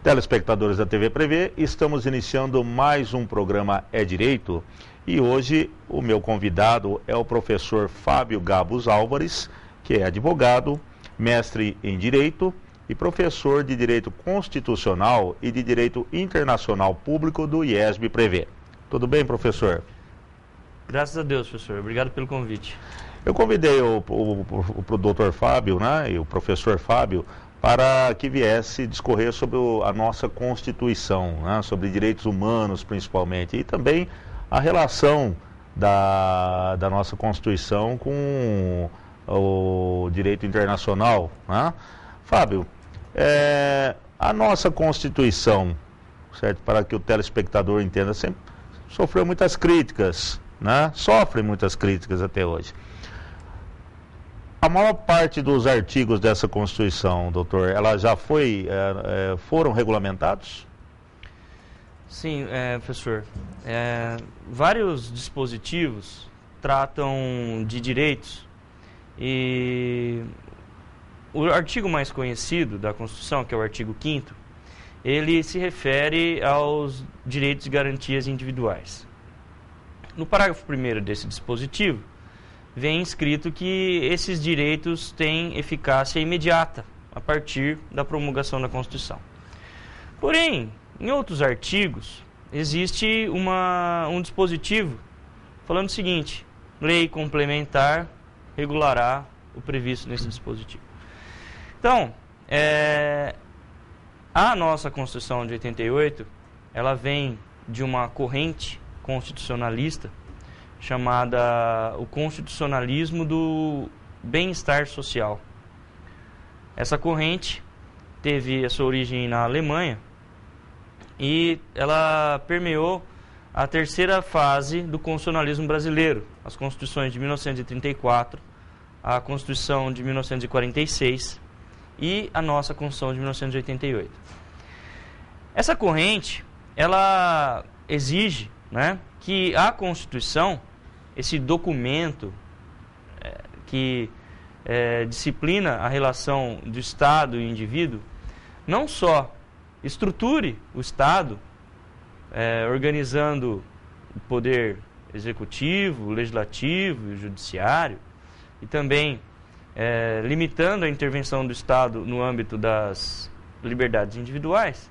Telespectadores da TV Prevê, estamos iniciando mais um programa É Direito e hoje o meu convidado é o professor Fábio Gabus Álvares, que é advogado, mestre em Direito e professor de Direito Constitucional e de Direito Internacional Público do IESB Prevê. Tudo bem, professor? Graças a Deus, professor. Obrigado pelo convite. Eu convidei o doutor Fábio, né, e o professor Fábio, para que viesse discorrer sobre a nossa Constituição, né, sobre direitos humanos principalmente, e também a relação da nossa Constituição com o direito internacional, né? Fábio, a nossa Constituição, certo, para que o telespectador entenda, sempre sofreu muitas críticas, né? Sofre muitas críticas até hoje. A maior parte dos artigos dessa Constituição, doutor, ela já foram regulamentados? Sim, professor. Vários dispositivos tratam de direitos e o artigo mais conhecido da Constituição, que é o artigo 5º, ele se refere aos direitos e garantias individuais. No parágrafo 1º desse dispositivo, vem escrito que esses direitos têm eficácia imediata a partir da promulgação da Constituição. Porém, em outros artigos, existe um dispositivo falando o seguinte: lei complementar regulará o previsto nesse dispositivo. Então, a nossa Constituição de 88, ela vem de uma corrente constitucionalista chamada o constitucionalismo do bem-estar social. Essa corrente teve a sua origem na Alemanha e ela permeou a terceira fase do constitucionalismo brasileiro, as constituições de 1934, a Constituição de 1946 e a nossa Constituição de 1988. Essa corrente, ela exige, né, que a Constituição, esse documento que disciplina a relação do Estado e indivíduo, não só estruture o Estado, organizando o poder executivo, o legislativo e o judiciário, e também limitando a intervenção do Estado no âmbito das liberdades individuais,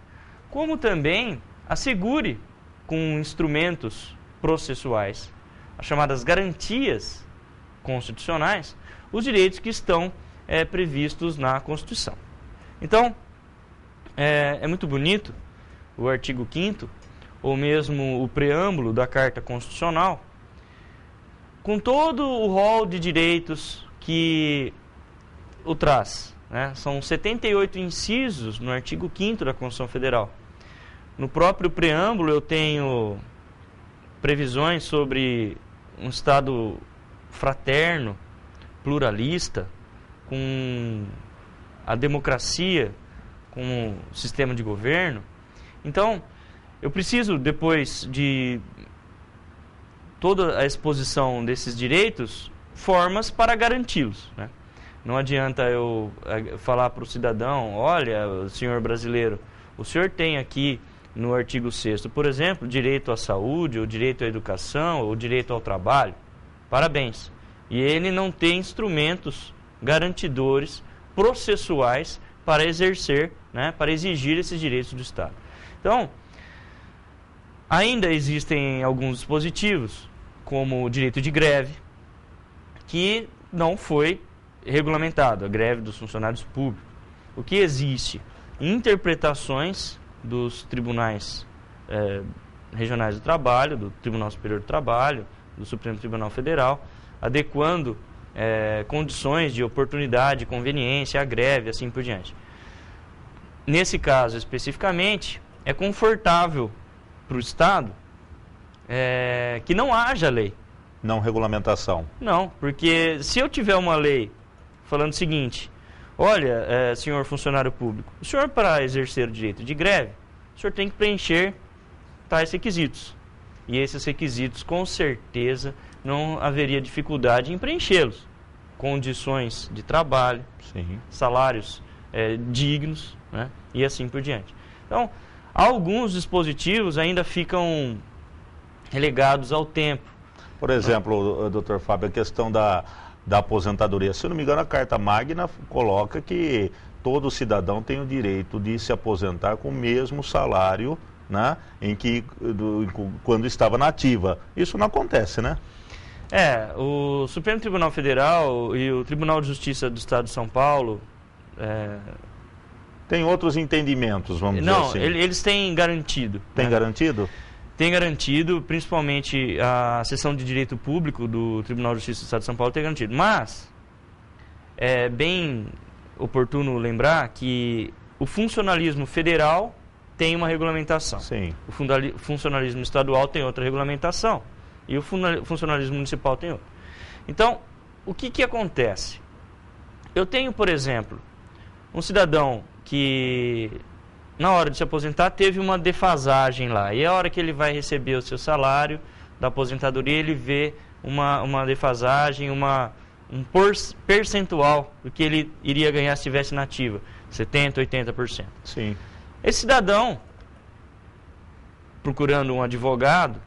como também assegure com instrumentos processuais, as chamadas garantias constitucionais, os direitos que estão previstos na Constituição. Então, é muito bonito o artigo 5º, ou mesmo o preâmbulo da Carta Constitucional, com todo o rol de direitos que o traz, né? São 78 incisos no artigo 5º da Constituição Federal. No próprio preâmbulo eu tenho previsões sobre um Estado fraterno, pluralista, com a democracia como sistema de governo. Então, eu preciso, depois de toda a exposição desses direitos, formas para garanti-los, né? Não adianta eu falar para o cidadão: olha, senhor brasileiro, o senhor tem aqui no artigo 6º, por exemplo, direito à saúde, ou direito à educação, ou direito ao trabalho. Parabéns. E ele não tem instrumentos garantidores, processuais, para exercer, né, para exigir esses direitos do Estado. Então, ainda existem alguns dispositivos, como o direito de greve, que não foi regulamentado, a greve dos funcionários públicos. O que existe? Interpretações dos tribunais regionais do trabalho, do Tribunal Superior do Trabalho, do Supremo Tribunal Federal, adequando condições de oportunidade, conveniência, a greve, assim por diante. Nesse caso especificamente, é confortável para o Estado que não haja lei. Não regulamentação. Não, porque se eu tiver uma lei falando o seguinte: olha, senhor funcionário público, o senhor, para exercer o direito de greve, o senhor tem que preencher tais requisitos. E esses requisitos, com certeza, não haveria dificuldade em preenchê-los. Condições de trabalho, sim, salários dignos, né, e assim por diante. Então, alguns dispositivos ainda ficam relegados ao tempo. Por exemplo, doutor Fábio, a questão da aposentadoria. Se eu não me engano, a Carta Magna coloca que todo cidadão tem o direito de se aposentar com o mesmo salário, né, quando estava na ativa. Isso não acontece, né? O Supremo Tribunal Federal e o Tribunal de Justiça do Estado de São Paulo... Tem outros entendimentos, vamos dizer assim. Não, eles têm garantido. Tem garantido? Tem garantido, principalmente a seção de direito público do Tribunal de Justiça do Estado de São Paulo tem garantido. Mas, é bem oportuno lembrar que o funcionalismo federal tem uma regulamentação. Sim. O funcionalismo estadual tem outra regulamentação. E o funcionalismo municipal tem outra. Então, o que acontece? Eu tenho, por exemplo, um cidadão que, na hora de se aposentar, teve uma defasagem lá. E a hora que ele vai receber o seu salário da aposentadoria, ele vê uma defasagem, um percentual do que ele iria ganhar se estivesse na ativa. 70%, 80%. Sim. Esse cidadão, procurando um advogado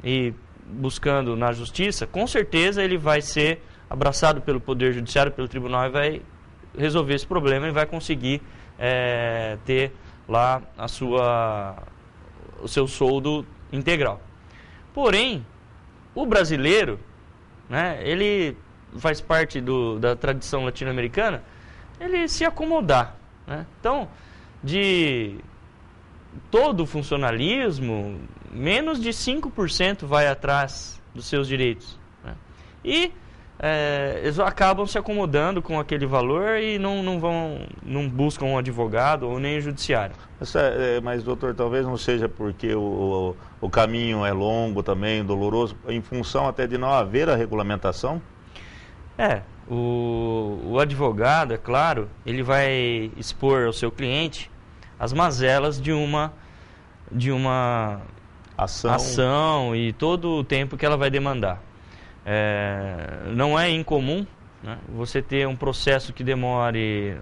e buscando na justiça, com certeza ele vai ser abraçado pelo Poder Judiciário, pelo tribunal, e vai resolver esse problema e vai conseguir ter lá o seu soldo integral. Porém, o brasileiro, né, ele faz parte da tradição latino-americana, ele se acomodar, né? Então, de todo o funcionalismo, menos de 5% vai atrás dos seus direitos, né? E eles acabam se acomodando com aquele valor e não buscam um advogado ou nem um judiciário. Mas, doutor, talvez não seja porque o caminho é longo também, doloroso, em função até de não haver a regulamentação? O advogado, é claro, ele vai expor ao seu cliente as mazelas de uma ação e todo o tempo que ela vai demandar. Não é incomum, né, você ter um processo que demore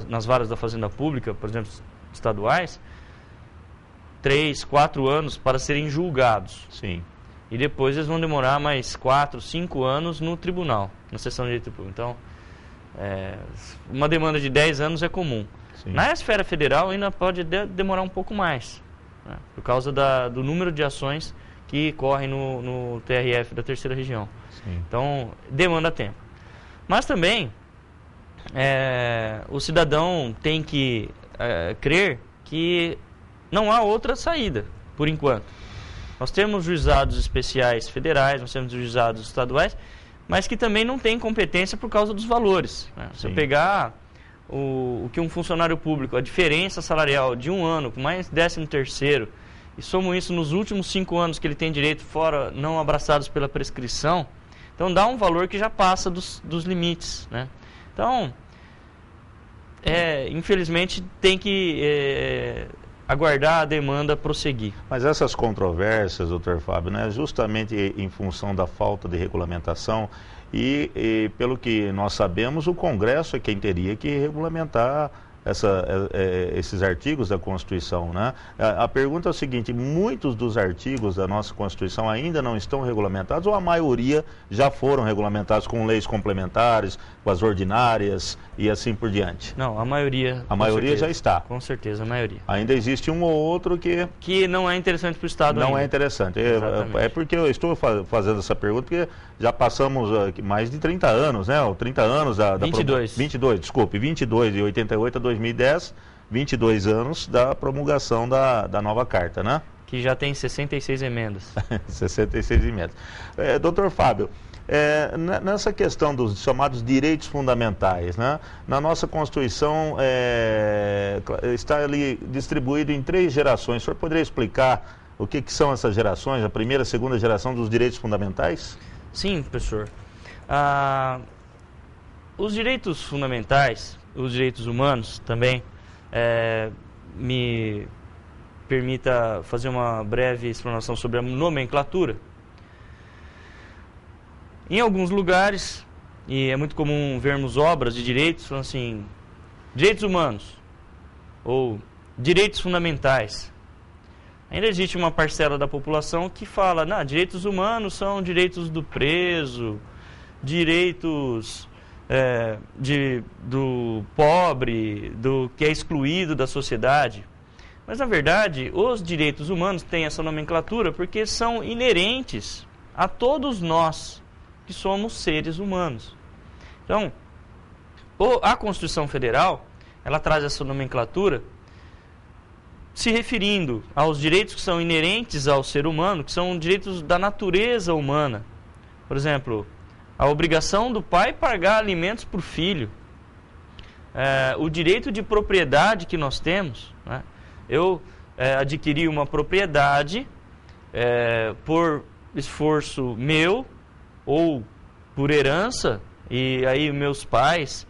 nas varas da Fazenda Pública, por exemplo, estaduais, 3, 4 anos para serem julgados. Sim. E depois eles vão demorar mais 4, 5 anos no tribunal, na seção de direito público. Então, uma demanda de 10 anos é comum. Sim. Na esfera federal ainda pode demorar um pouco mais, né, por causa do número de ações que correm no TRF da terceira região. Sim. Então, demanda tempo. Mas também, o cidadão tem que crer que não há outra saída, por enquanto. Nós temos juizados especiais federais, nós temos juizados estaduais, mas que também não têm competência por causa dos valores, né? Se eu pegar o que um funcionário público, a diferença salarial de um ano, com mais 13º, e somo isso nos últimos 5 anos que ele tem direito, fora não abraçados pela prescrição, então dá um valor que já passa dos limites, né? Então, infelizmente, tem que aguardar a demanda prosseguir. Mas essas controvérsias, doutor Fábio, né, justamente em função da falta de regulamentação e pelo que nós sabemos, o Congresso é quem teria que regulamentar esses artigos da Constituição, né? A pergunta é o seguinte: muitos dos artigos da nossa Constituição ainda não estão regulamentados ou a maioria já foram regulamentados com leis complementares, com as ordinárias e assim por diante? Não, a maioria. A maioria já está. Com certeza, a maioria. Ainda existe um ou outro que não é interessante para o Estado não ainda. é interessante. É porque eu estou fazendo essa pergunta porque já passamos mais de 30 anos, né? 30 anos da 22. 22, desculpe, 22 de 88 a 2010, 22 anos da promulgação da nova carta, né? Que já tem 66 emendas. 66 emendas. Doutor Fábio, nessa questão dos chamados direitos fundamentais, né? Na nossa Constituição está ali distribuído em 3 gerações. O senhor poderia explicar o que são essas gerações, a primeira e a segunda geração dos direitos fundamentais? Sim, professor. Os direitos fundamentais, os direitos humanos também, me permita fazer uma breve explanação sobre a nomenclatura. Em alguns lugares, e é muito comum vermos obras de direitos, falando assim, direitos humanos, ou direitos fundamentais. Ainda existe uma parcela da população que fala, não, direitos humanos são direitos do preso, direitos do pobre, do que é excluído da sociedade. Mas, na verdade, os direitos humanos têm essa nomenclatura porque são inerentes a todos nós que somos seres humanos. Então, a Constituição Federal, ela traz essa nomenclatura se referindo aos direitos que são inerentes ao ser humano, que são direitos da natureza humana. Por exemplo, a obrigação do pai pagar alimentos para o filho, o direito de propriedade que nós temos, né? Eu adquiri uma propriedade por esforço meu ou por herança, e aí meus pais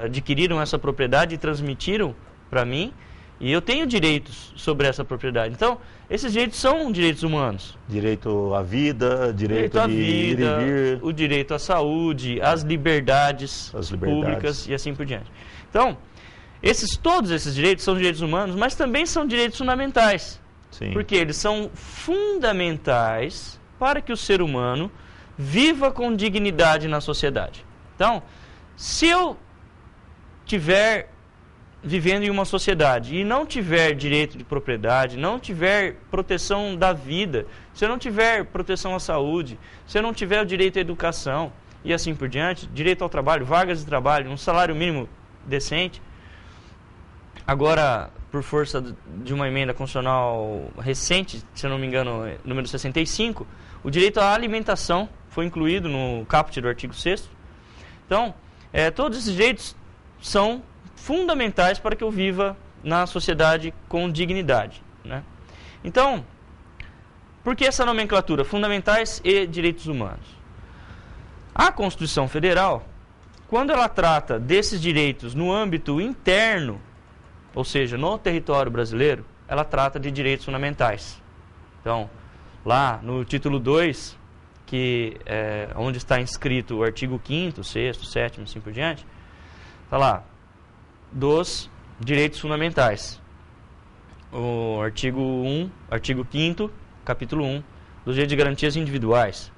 adquiriram essa propriedade e transmitiram para mim, e eu tenho direitos sobre essa propriedade. Então, esses direitos são direitos humanos. Direito à vida, direito à de vida, ir e vir. o direito à saúde, às liberdades públicas e assim por diante. Então, todos esses direitos são direitos humanos, mas também são direitos fundamentais. Sim. Porque eles são fundamentais para que o ser humano viva com dignidade na sociedade. Então, se eu tiver vivendo em uma sociedade e não tiver direito de propriedade, não tiver proteção da vida, se eu não tiver proteção à saúde, se eu não tiver o direito à educação e assim por diante, direito ao trabalho, vagas de trabalho, um salário mínimo decente, agora, por força de uma emenda constitucional recente, se eu não me engano, número 65, o direito à alimentação foi incluído no caput do artigo 6º. Então, todos esses direitos são fundamentais para que eu viva na sociedade com dignidade, né? Então, por que essa nomenclatura? Fundamentais e direitos humanos. A Constituição Federal, quando ela trata desses direitos no âmbito interno, ou seja, no território brasileiro, ela trata de direitos fundamentais. Então, lá no título 2, que onde está inscrito o artigo 5º, 6º, 7º, assim por diante, está lá, dos direitos fundamentais. O artigo 1, artigo 5º, capítulo 1, dos direitos de garantias individuais.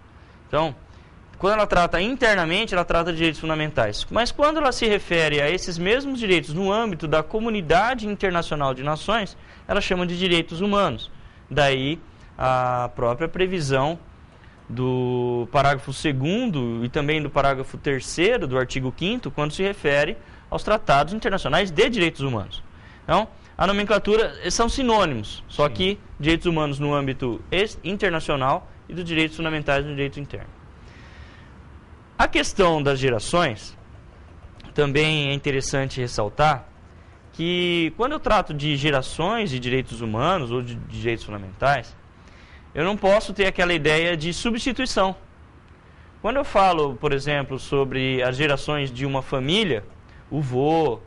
Então, quando ela trata internamente, ela trata de direitos fundamentais. Mas quando ela se refere a esses mesmos direitos no âmbito da comunidade internacional de nações, ela chama de direitos humanos. Daí a própria previsão do parágrafo 2º e também do parágrafo 3º do artigo 5º, quando se refere aos tratados internacionais de direitos humanos. Então, a nomenclatura são sinônimos, só que direitos humanos no âmbito internacional e dos direitos fundamentais no direito interno. A questão das gerações, também é interessante ressaltar que quando eu trato de gerações de direitos humanos ou de direitos fundamentais, eu não posso ter aquela ideia de substituição. Quando eu falo, por exemplo, sobre as gerações de uma família, o vô,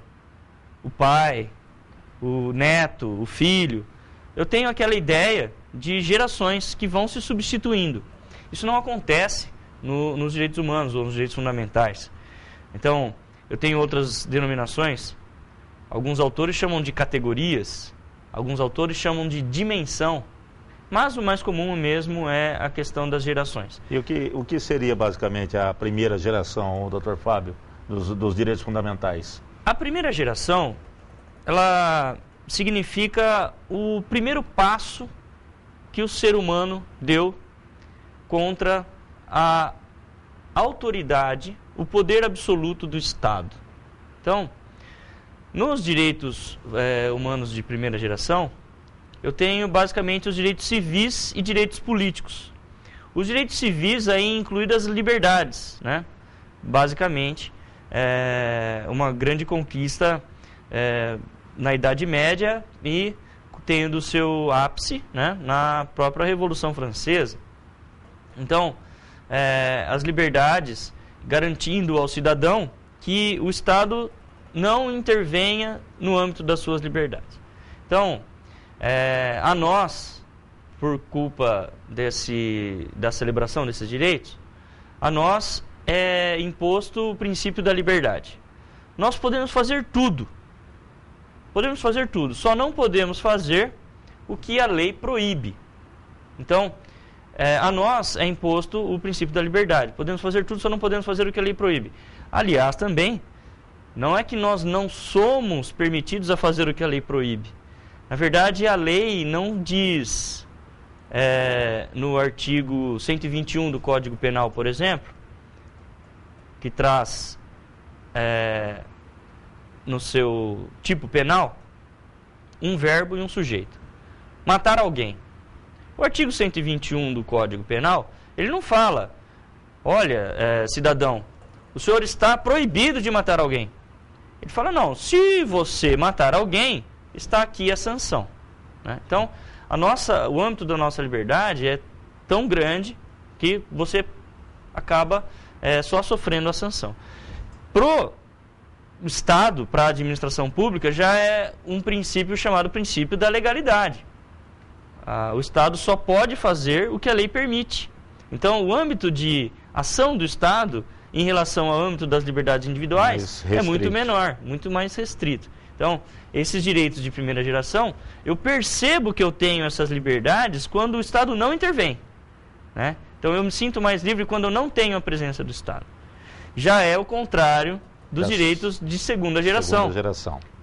o pai, o neto, o filho, eu tenho aquela ideia de gerações que vão se substituindo. Isso não acontece nos direitos humanos ou nos direitos fundamentais. Então, eu tenho outras denominações. Alguns autores chamam de categorias, alguns autores chamam de dimensão, mas o mais comum mesmo é a questão das gerações. E o que seria basicamente a primeira geração, Dr. Fábio, dos direitos fundamentais? A primeira geração, ela significa o primeiro passo que o ser humano deu contra a autoridade, o poder absoluto do Estado. Então, nos direitos humanos de primeira geração, eu tenho basicamente os direitos civis e direitos políticos. Os direitos civis aí incluem as liberdades, né? Basicamente, uma grande conquista na Idade Média e tendo o seu ápice, né, na própria Revolução Francesa. Então, as liberdades garantindo ao cidadão que o Estado não intervenha no âmbito das suas liberdades. Então, a nós, por culpa da celebração desses direitos, a nós é imposto o princípio da liberdade. Nós podemos fazer tudo, Podemos fazer tudo, só não podemos fazer o que a lei proíbe. Então, a nós é imposto o princípio da liberdade. Podemos fazer tudo, só não podemos fazer o que a lei proíbe. Aliás, também, não é que nós não somos permitidos a fazer o que a lei proíbe. Na verdade, a lei não diz, no artigo 121 do Código Penal, por exemplo, que traz no seu tipo penal um verbo e um sujeito. Matar alguém. O artigo 121 do Código Penal, ele não fala, olha, cidadão, o senhor está proibido de matar alguém. Ele fala, não, se você matar alguém, está aqui a sanção. Né? Então, o âmbito da nossa liberdade é tão grande que você acaba só sofrendo a sanção. Pro Estado, para a administração pública, já é um princípio chamado princípio da legalidade. O Estado só pode fazer o que a lei permite. Então, o âmbito de ação do Estado em relação ao âmbito das liberdades individuais é muito menor, muito mais restrito. Então, esses direitos de primeira geração, eu percebo que eu tenho essas liberdades quando o Estado não intervém. Né? Então, eu me sinto mais livre quando eu não tenho a presença do Estado. Já é o contrário dos direitos de segunda geração.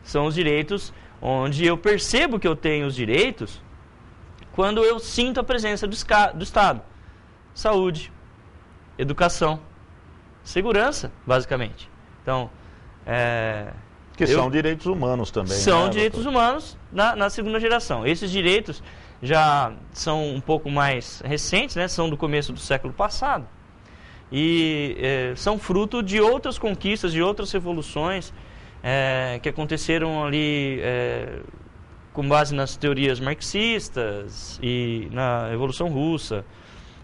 São os direitos onde eu percebo que eu tenho os direitos quando eu sinto a presença do Estado. Saúde, educação, segurança, basicamente. Então, são direitos humanos também. São direitos humanos na segunda geração. Esses direitos já são um pouco mais recentes, né? São do começo do século passado. E são fruto de outras conquistas, de outras revoluções que aconteceram ali com base nas teorias marxistas e na Revolução Russa,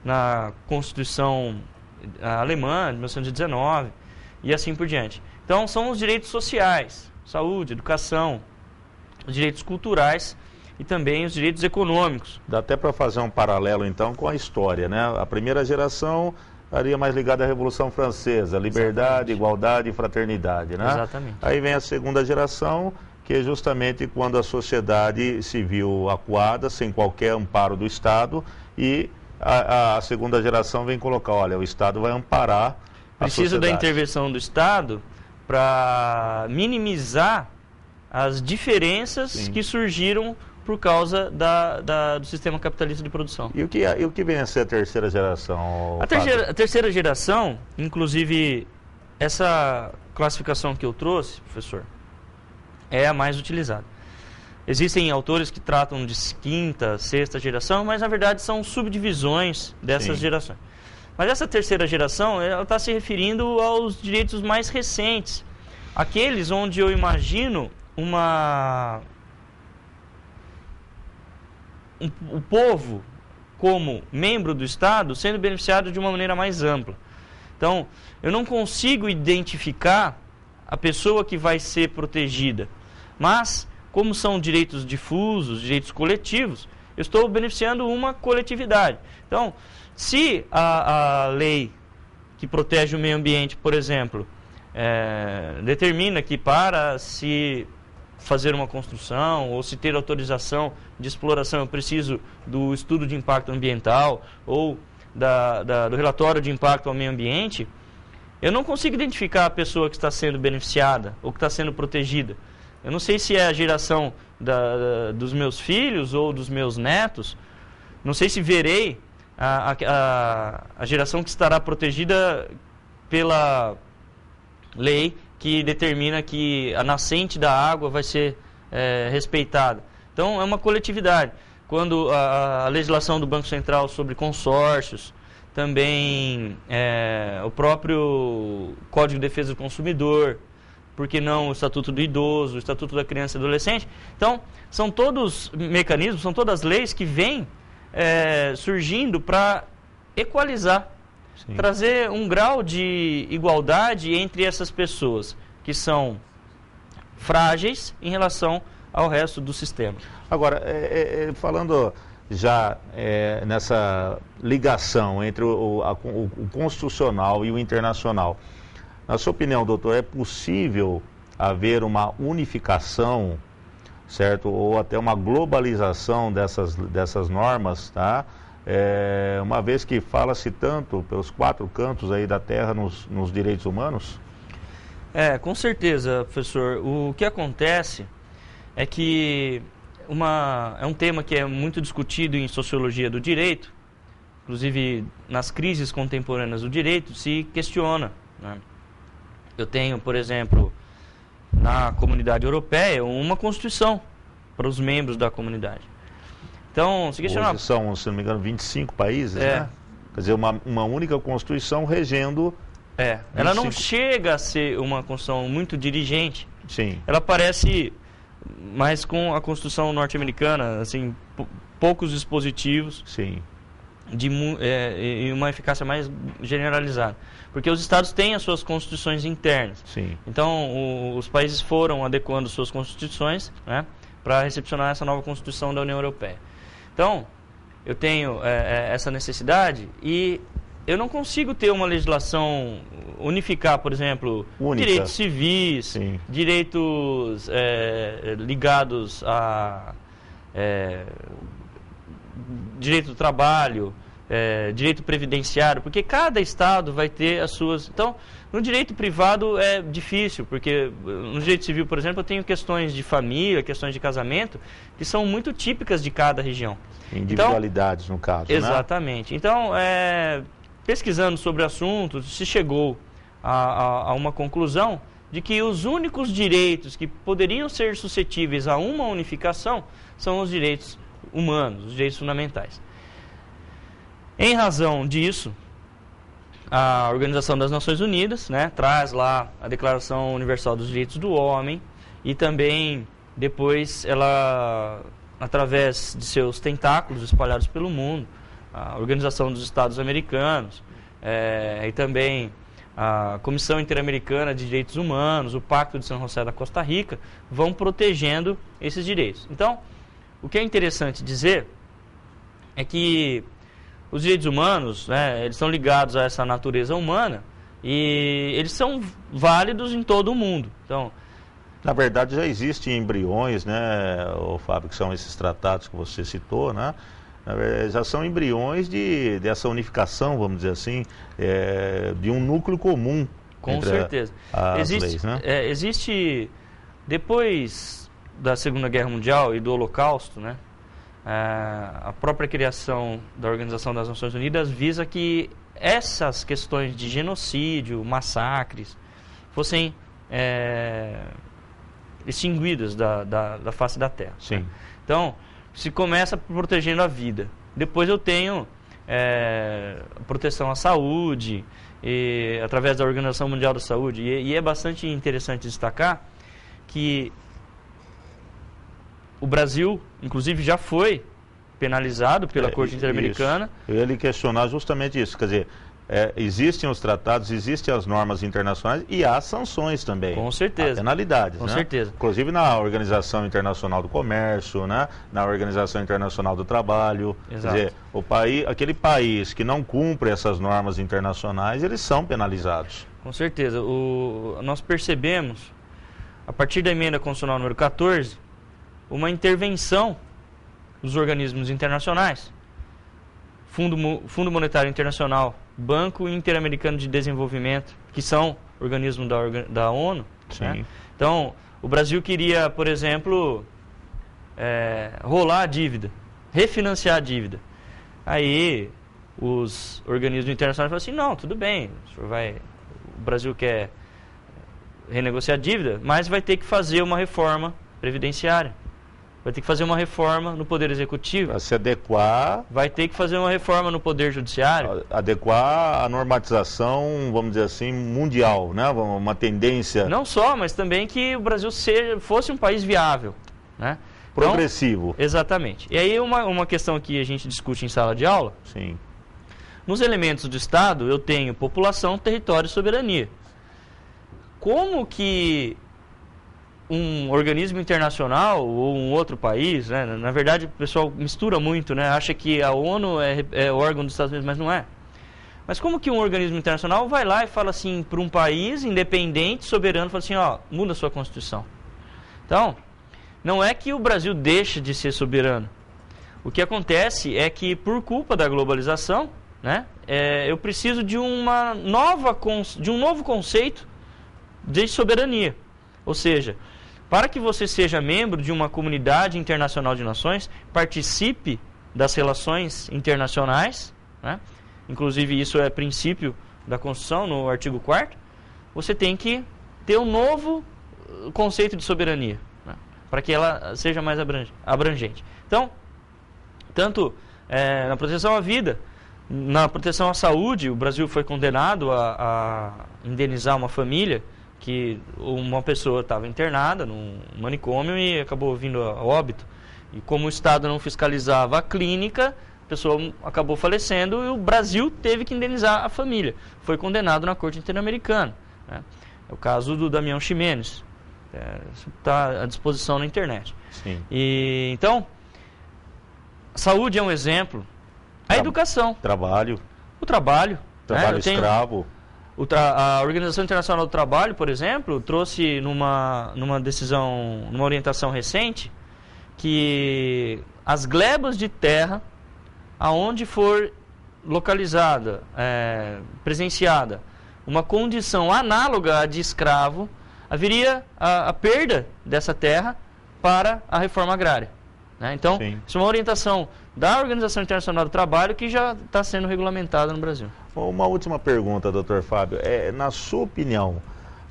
na Constituição Alemã de 1919 e assim por diante. Então, são os direitos sociais, saúde, educação, os direitos culturais e também os direitos econômicos. Dá até para fazer um paralelo, então, com a história, né? A primeira geração estaria mais ligada à Revolução Francesa, liberdade, igualdade e fraternidade, né? Exatamente. Aí vem a segunda geração, que é justamente quando a sociedade se viu acuada, sem qualquer amparo do Estado, e a segunda geração vem colocar, olha, o Estado vai amparar a Precisa da sociedade. intervenção do Estado para minimizar as diferenças que surgiram por causa do sistema capitalista de produção. E o que vem a ser a terceira geração? A terceira geração, inclusive, essa classificação que eu trouxe, professor, é a mais utilizada. Existem autores que tratam de quinta, sexta geração, mas na verdade são subdivisões dessas gerações. Mas essa terceira geração, ela está se referindo aos direitos mais recentes, aqueles onde eu imagino o povo, como membro do Estado, sendo beneficiado de uma maneira mais ampla. Então, eu não consigo identificar a pessoa que vai ser protegida, mas, como são direitos difusos, direitos coletivos, eu estou beneficiando uma coletividade. Então, se a lei que protege o meio ambiente, por exemplo, determina que para se fazer uma construção ou se ter autorização de exploração eu preciso do estudo de impacto ambiental ou do relatório de impacto ao meio ambiente, eu não consigo identificar a pessoa que está sendo beneficiada ou que está sendo protegida. Eu não sei se é a geração dos meus filhos ou dos meus netos, não sei se verei a geração que estará protegida pela lei que determina que a nascente da água vai ser respeitada. Então, é uma coletividade. Quando a legislação do Banco Central sobre consórcios, também o próprio Código de Defesa do Consumidor, por que não o Estatuto do Idoso, o Estatuto da Criança e Adolescente. Então, são todos mecanismos, são todas leis que vêm surgindo para equalizar, trazer um grau de igualdade entre essas pessoas que são frágeis em relação ao resto do sistema. Agora, falando já nessa ligação entre o constitucional e o internacional, na sua opinião, doutor, é possível haver uma unificação certo? Ou até uma globalização dessas normas, tá? Uma vez que fala-se tanto pelos 4 cantos aí da Terra nos direitos humanos? Com certeza, professor. O que acontece é que é um tema que é muito discutido em sociologia do direito, inclusive nas crises contemporâneas do direito, se questiona, né? Eu tenho, por exemplo, na comunidade europeia, uma Constituição para os membros da comunidade. Então, se questionar... Hoje são, se não me engano, 25 países, né? Quer dizer, uma única Constituição regendo... Ela não chega a ser uma Constituição muito dirigente. Sim. Ela parece mais com a Constituição norte-americana, assim, poucos dispositivos. Sim. E uma eficácia mais generalizada. Porque os estados têm as suas constituições internas. Sim. Então, os países foram adequando suas constituições, né, para recepcionar essa nova Constituição da União Europeia. Então, eu tenho essa necessidade e eu não consigo ter uma legislação unificar, por exemplo, única. Direitos civis, sim, direitos ligados a direito do trabalho, direito previdenciário, porque cada estado vai ter as suas... Então, no direito privado é difícil, porque no direito civil, por exemplo, eu tenho questões de família, questões de casamento, que são muito típicas de cada região. Individualidades, então, no caso, exatamente. Né? Então, pesquisando sobre o assunto, se chegou a uma conclusão de que os únicos direitos que poderiam ser suscetíveis a uma unificação são os direitos humanos, os direitos fundamentais. Em razão disso, a Organização das Nações Unidas, né, traz lá a Declaração Universal dos Direitos do Homem e também depois ela, através de seus tentáculos espalhados pelo mundo, a Organização dos Estados Americanos e também a Comissão Interamericana de Direitos Humanos, o Pacto de São José da Costa Rica, vão protegendo esses direitos. Então, o que é interessante dizer é que os direitos humanos, né, eles são ligados a essa natureza humana e eles são válidos em todo o mundo. Então, na verdade, já existem embriões, né, Fábio, que são esses tratados que você citou, né? Na verdade, já são embriões dessa unificação, vamos dizer assim, de um núcleo comum. Com certeza. As leis, né? Existe, depois da Segunda Guerra Mundial e do Holocausto, né, a própria criação da Organização das Nações Unidas visa que essas questões de genocídio, massacres, fossem extinguidas da face da Terra. Sim. Né? Então, se começa protegendo a vida. Depois eu tenho proteção à saúde, através da Organização Mundial da Saúde. E é bastante interessante destacar que o Brasil, inclusive, já foi penalizado pela Corte Interamericana. Isso. Eu ia lhe questionar justamente isso. Quer dizer, existem os tratados, existem as normas internacionais e há sanções também. Com certeza. Há penalidades. Com né? certeza. Inclusive na Organização Internacional do Comércio, né? Na Organização Internacional do Trabalho. Exato. Quer dizer, aquele país que não cumpre essas normas internacionais, eles são penalizados. Com certeza. Nós percebemos, a partir da emenda constitucional número 14, uma intervenção dos organismos internacionais. Fundo Monetário Internacional, Banco Interamericano de Desenvolvimento, que são organismos da ONU. Sim. Né? Então, o Brasil queria, por exemplo, rolar a dívida, refinanciar a dívida. Aí, os organismos internacionais falaram assim, não, tudo bem, o Brasil quer renegociar a dívida, mas vai ter que fazer uma reforma previdenciária. Vai ter que fazer uma reforma no Poder Executivo. Para se adequar... Vai ter que fazer uma reforma no Poder Judiciário. Adequar a normatização, vamos dizer assim, mundial, né? Uma tendência... Não só, mas também que o Brasil fosse um país viável, né? Progressivo. Então, exatamente. E aí uma questão que a gente discute em sala de aula. Sim. Nos elementos do Estado, eu tenho população, território e soberania. Como que um organismo internacional ou um outro país, né? Na verdade o pessoal mistura muito, né? Acha que a ONU é órgão dos Estados Unidos, mas não é. Mas como que um organismo internacional vai lá e fala assim para um país independente, soberano, fala assim, ó, muda a sua Constituição. Então, não é que o Brasil deixe de ser soberano. O que acontece é que, por culpa da globalização, né, eu preciso de um novo conceito de soberania. Ou seja, para que você seja membro de uma comunidade internacional de nações, participe das relações internacionais, né, inclusive isso é princípio da Constituição, no artigo 4º, você tem que ter um novo conceito de soberania, né, para que ela seja mais abrangente. Então, tanto na proteção à vida, na proteção à saúde, o Brasil foi condenado a indenizar uma família que uma pessoa estava internada num manicômio e acabou vindo a óbito. E como o Estado não fiscalizava a clínica, a pessoa acabou falecendo e o Brasil teve que indenizar a família. Foi condenado na Corte Interamericana, né? É o caso do Damião Ximenes. Está à disposição na internet. Sim. E, então, saúde é um exemplo. A educação. Trabalho. O trabalho. Trabalho escravo. A Organização Internacional do Trabalho, por exemplo, trouxe numa decisão, numa orientação recente, que as glebas de terra, aonde for localizada, presenciada, uma condição análoga à de escravo, haveria a perda dessa terra para a reforma agrária, né? Então, sim, isso é uma orientação da Organização Internacional do Trabalho que já está sendo regulamentada no Brasil. Uma última pergunta, Dr. Fábio. Na sua opinião,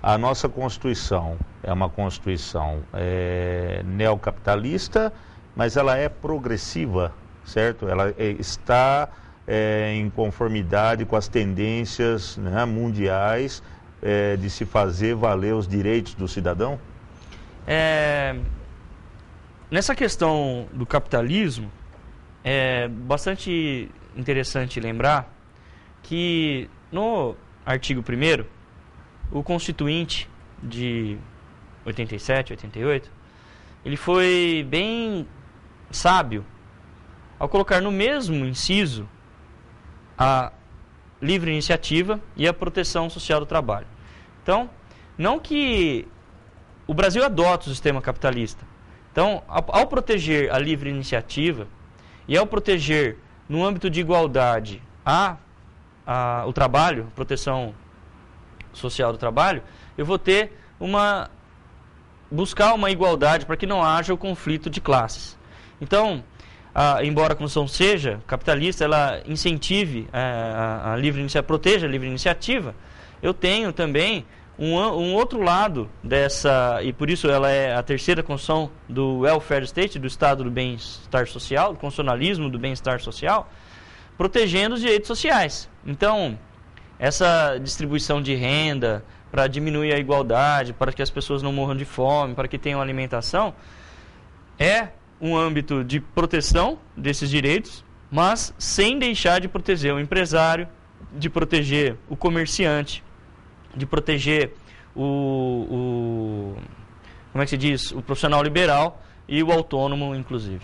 a nossa Constituição é uma Constituição neocapitalista, mas ela é progressiva, certo? Ela está em conformidade com as tendências, né, mundiais de se fazer valer os direitos do cidadão? Nessa questão do capitalismo, é bastante interessante lembrar que no artigo 1º, o Constituinte de 87, 88, ele foi bem sábio ao colocar no mesmo inciso a livre iniciativa e a proteção social do trabalho. Então, não que o Brasil adote o sistema capitalista. Então, ao proteger a livre iniciativa e ao proteger, no âmbito de igualdade, o trabalho, proteção social do trabalho, eu vou ter buscar uma igualdade para que não haja o conflito de classes. Então, embora a Constituição seja capitalista, ela incentive a livre iniciativa, proteja a livre iniciativa, eu tenho também um outro lado dessa, e por isso ela é a terceira Constituição do welfare state, do Estado do bem-estar social, do constitucionalismo do bem-estar social, protegendo os direitos sociais. Então, essa distribuição de renda para diminuir a igualdade, para que as pessoas não morram de fome, para que tenham alimentação, é um âmbito de proteção desses direitos, mas sem deixar de proteger o empresário, de proteger o comerciante, de proteger como é que se diz? O profissional liberal e o autônomo, inclusive.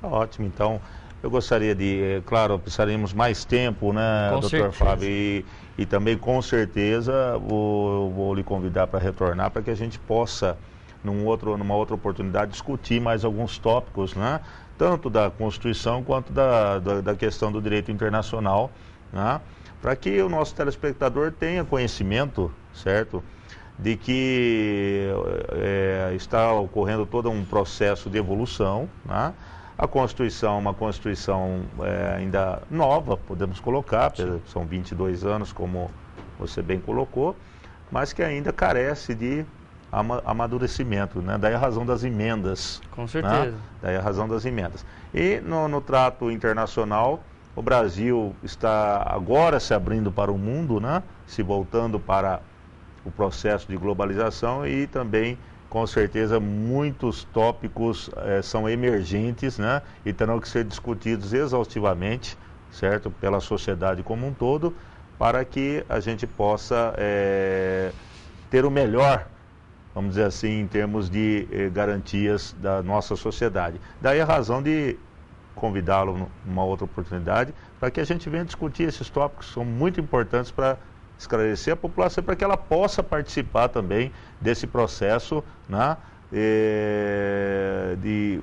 Ótimo, então eu gostaria de, claro, precisaríamos mais tempo, né, Dr. Fábio, e também com certeza vou lhe convidar para retornar para que a gente possa, numa outra oportunidade, discutir mais alguns tópicos, né, tanto da Constituição quanto da questão do direito internacional, né, para que o nosso telespectador tenha conhecimento, certo, de que está ocorrendo todo um processo de evolução, né? A Constituição é uma Constituição ainda nova, podemos colocar, são 22 anos, como você bem colocou, mas que ainda carece de amadurecimento, né? Daí a razão das emendas. Com certeza. Né? Daí a razão das emendas. E no trato internacional, o Brasil está agora se abrindo para o mundo, né? Se voltando para o processo de globalização e também, com certeza, muitos tópicos são emergentes, né? E terão que ser discutidos exaustivamente, certo? Pela sociedade como um todo, para que a gente possa ter o melhor, vamos dizer assim, em termos de garantias da nossa sociedade. Daí a razão de convidá-lo numa outra oportunidade, para que a gente venha discutir esses tópicos que são muito importantes para esclarecer a população, para que ela possa participar também desse processo, né,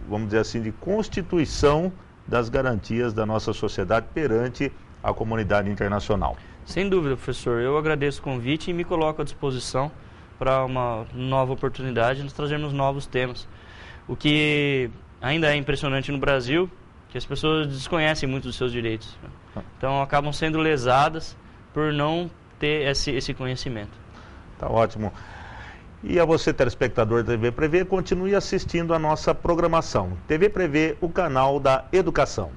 vamos dizer assim, de constituição das garantias da nossa sociedade perante a comunidade internacional. Sem dúvida, professor. Eu agradeço o convite e me coloco à disposição para uma nova oportunidade, nós trazermos novos temas. O que ainda é impressionante no Brasil, que as pessoas desconhecem muito dos seus direitos. Então acabam sendo lesadas por não ter esse conhecimento. Tá ótimo. E a você, telespectador da TV Prevê, continue assistindo a nossa programação. TV Prevê, o canal da educação.